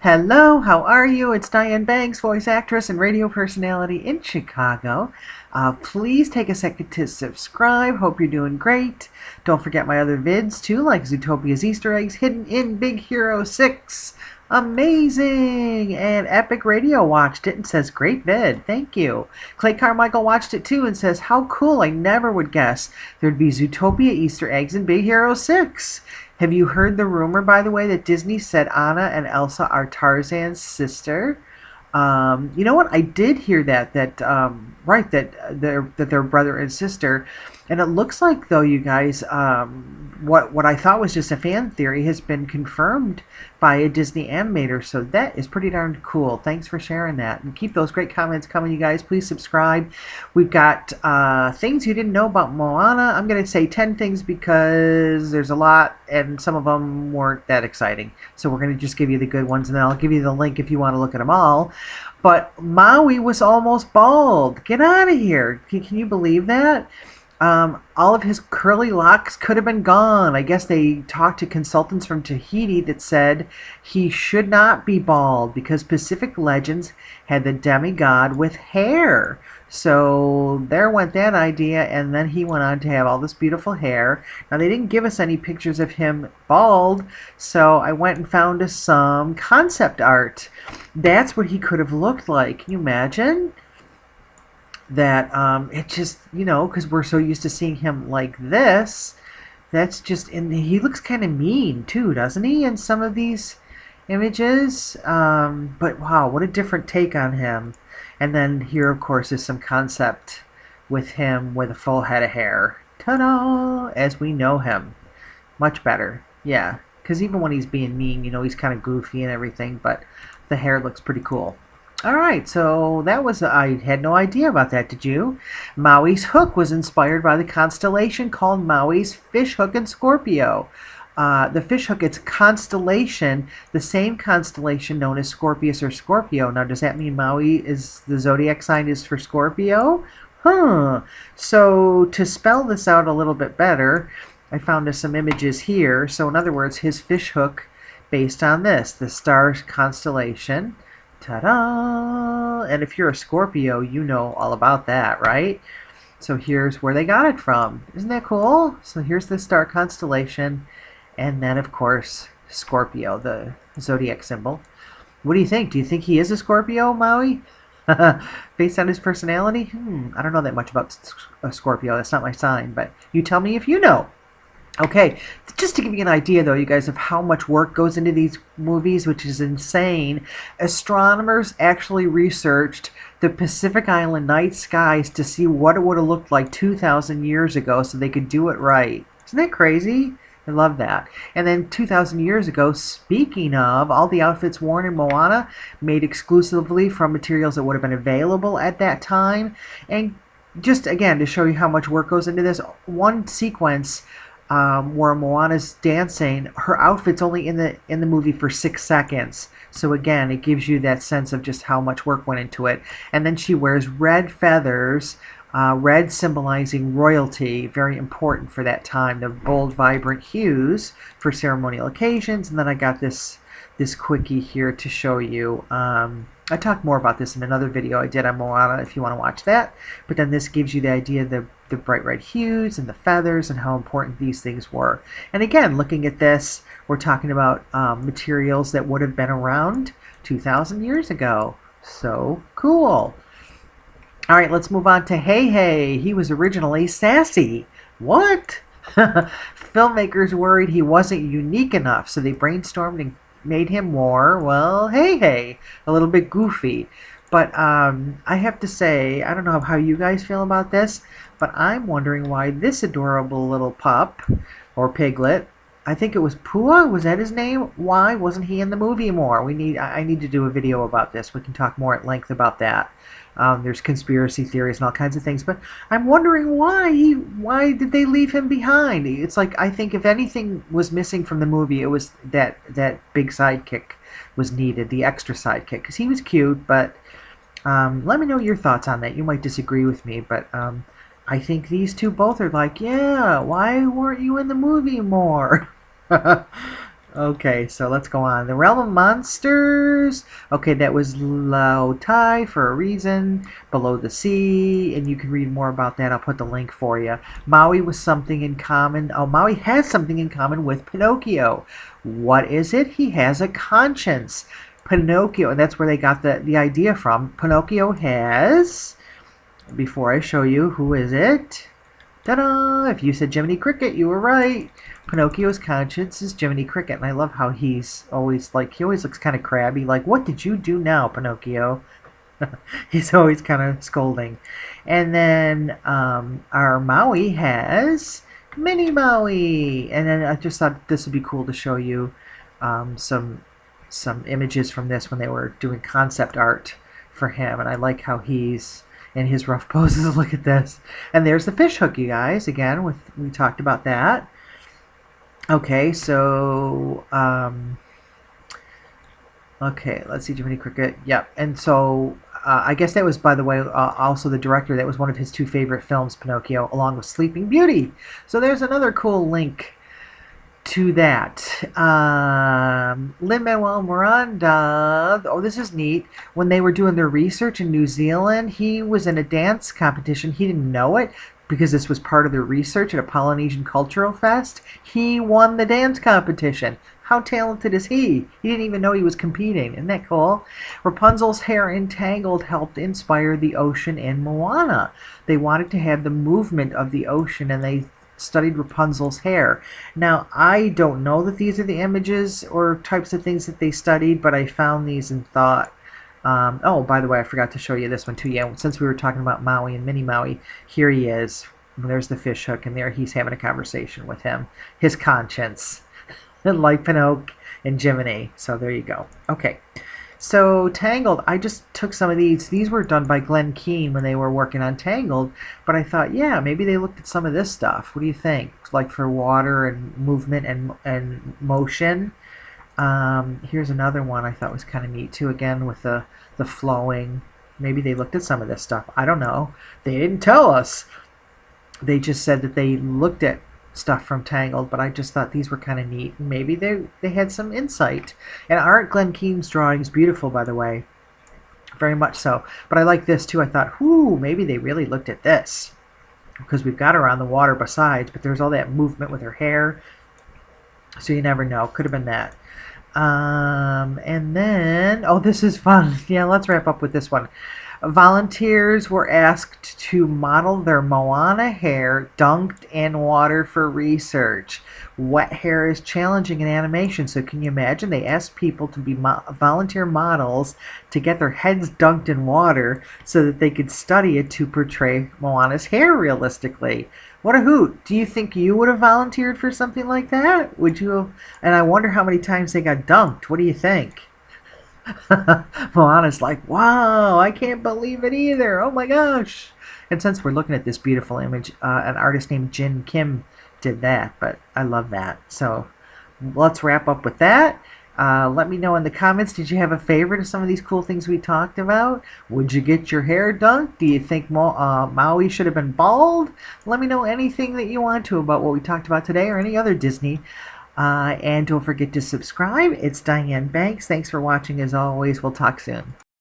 Hello, how are you? It's Diane Banks, voice actress and radio personality in Chicago. Please take a second to subscribe. Hope you're doing great. Don't forget my other vids too, like Zootopia's Easter eggs hidden in Big Hero 6. Amazing! And Epic Radio watched it and says, great vid, thank you. Clay Carmichael watched it too and says, how cool, I never would guess there'd be Zootopia Easter eggs in Big Hero 6. Have you heard the rumor, by the way, that Disney said Anna and Elsa are Tarzan's sister? You know what? I did hear right, that they're brother and sister, and it looks like though, you guys, what I thought was just a fan theory has been confirmed by a Disney animator. So that is pretty darn cool. Thanks for sharing that, and keep those great comments coming, you guys. Please subscribe. We've got things you didn't know about Moana. I'm gonna say 10 things because there's a lot, and some of them weren't that exciting. So we're gonna just give you the good ones, and then I'll give you the link if you want to look at them all. But Maui was almost bald. Get out of here. Can you believe that? All of his curly locks could have been gone. I guess they talked to consultants from Tahiti that said he should not be bald because Pacific legends had the demigod with hair. So there went that idea, and then he went on to have all this beautiful hair. Now, they didn't give us any pictures of him bald, so I went and found us some concept art. That's what he could have looked like. Can you imagine? That it just, because we're so used to seeing him like this, that's just, and he looks kind of mean too, doesn't he, in some of these images? But wow, what a different take on him. And then here, of course, is some concept with him with a full head of hair. Ta-da! As we know him. Much better. Yeah, because even when he's being mean, he's kind of goofy and everything, but the hair looks pretty cool. Alright, so that was, I had no idea about that, did you? Maui's hook was inspired by the constellation called Maui's fish hook in Scorpio. The fish hook, it's a constellation, the same constellation known as Scorpius or Scorpio. Now, does that mean Maui is, the zodiac sign is for Scorpio? Huh. So, to spell this out a little bit better, I found us some images here. So, in other words, his fish hook, based on this, the star constellation. Ta-da! And if you're a Scorpio, you know all about that, right? So here's where they got it from. Isn't that cool? So here's the star constellation, and then, of course, Scorpio, the zodiac symbol. What do you think? Do you think he is a Scorpio, Maui? Based on his personality? I don't know that much about a Scorpio. That's not my sign, but you tell me if you know. Okay, just to give you an idea, though, you guys, of how much work goes into these movies, which is insane, astronomers actually researched the Pacific Island night skies to see what it would have looked like 2,000 years ago so they could do it right. Isn't that crazy? I love that. And then 2,000 years ago, speaking of, all the outfits worn in Moana made exclusively from materials that would have been available at that time. And just, again, to show you how much work goes into this, one sequence where Moana's dancing, her outfit's only in the movie for 6 seconds. So again, it gives you that sense of just how much work went into it. And then she wears red feathers, red symbolizing royalty, very important for that time. The bold, vibrant hues for ceremonial occasions. And then I got this quickie here to show you. I talked more about this in another video I did on Moana if you want to watch that. But then this gives you the idea of the bright red hues and the feathers and how important these things were. And again, looking at this, we're talking about materials that would have been around 2,000 years ago. So cool. All right, let's move on to Hey Hey. He was originally sassy. What? Filmmakers worried he wasn't unique enough, so they brainstormed and made him more, well, hey, a little bit goofy. But I have to say, I don't know how you guys feel about this, but I'm wondering why this adorable little pup, or piglet, I think it was Pua, was that his name? Why wasn't he in the movie more? I need to do a video about this. We can talk more at length about that. There's conspiracy theories and all kinds of things, but I'm wondering why did they leave him behind? It's like, I think if anything was missing from the movie, it was that big sidekick was needed, the extra sidekick, because he was cute, but let me know your thoughts on that. You might disagree with me, but I think these two both are like, yeah, why weren't you in the movie more? Okay, so let's go on. The Realm of Monsters. Okay, that was Lao Tai for a reason. Below the Sea, and you can read more about that. I'll put the link for you. Maui was something in common. Oh, Maui has something in common with Pinocchio. What is it? He has a conscience. Pinocchio, and that's where they got the idea from. Pinocchio has. Before I show you, who is it? Ta-da! If you said Jiminy Cricket, you were right. Pinocchio's conscience is Jiminy Cricket, and I love how he's always like, he always looks kind of crabby, like, what did you do now, Pinocchio? He's always kind of scolding. And then our Maui has Mini Maui, and then I just thought this would be cool to show you some images from this when they were doing concept art for him, and I like how he's in his rough poses. Look at this. And there's the fish hook, you guys. Again, we talked about that. Okay, so okay, let's see, Jiminy Cricket. Yep. And so I guess that was, by the way, also the director. That was one of his two favorite films, Pinocchio, along with Sleeping Beauty. So there's another cool link to that. Lin-Manuel Miranda, oh, this is neat. When they were doing their research in New Zealand, he was in a dance competition. He didn't know it because this was part of their research at a Polynesian Cultural Fest. He won the dance competition. How talented is he? He didn't even know he was competing. Isn't that cool? Rapunzel's hair in Tangled helped inspire the ocean in Moana. They wanted to have the movement of the ocean, and they studied Rapunzel's hair. Now, I don't know that these are the images or types of things that they studied, but I found these and thought, oh, by the way, I forgot to show you this one too. Yeah, since we were talking about Maui and Mini Maui, here he is. There's the fish hook, and there he's having a conversation with him. His conscience. Like Pinocchio and Jiminy. So there you go. Okay. So Tangled, I just took some of these. These were done by Glenn Keane when they were working on Tangled, but I thought, yeah, maybe they looked at some of this stuff. What do you think? Like for water and movement and motion. Here's another one I thought was kind of neat too. Again with the flowing. Maybe they looked at some of this stuff. I don't know. They didn't tell us. They just said that they looked at stuff from Tangled, but I just thought these were kind of neat. Maybe they had some insight. And aren't Glenn Keane's drawings beautiful, by the way? Very much so. But I like this too. I thought, whoo, maybe they really looked at this. Because we've got her on the water besides, but there's all that movement with her hair. So you never know. Could have been that. And then, oh, this is fun. Yeah, let's wrap up with this one. Volunteers were asked to model their Moana hair dunked in water for research. Wet hair is challenging in animation, so can you imagine? They asked people to be volunteer models to get their heads dunked in water so that they could study it to portray Moana's hair realistically. What a hoot. Do you think you would have volunteered for something like that? Would you have? And I wonder how many times they got dunked. What do you think? Moana's like, wow, I can't believe it either. Oh my gosh. And since we're looking at this beautiful image, an artist named Jin Kim did that, but I love that. So let's wrap up with that. Let me know in the comments, did you have a favorite of some of these cool things we talked about? Would you get your hair dunked? Do you think Maui should have been bald? Let me know anything that you want to about what we talked about today or any other Disney. And don't forget to subscribe. It's Diane Banks. Thanks for watching as always. We'll talk soon.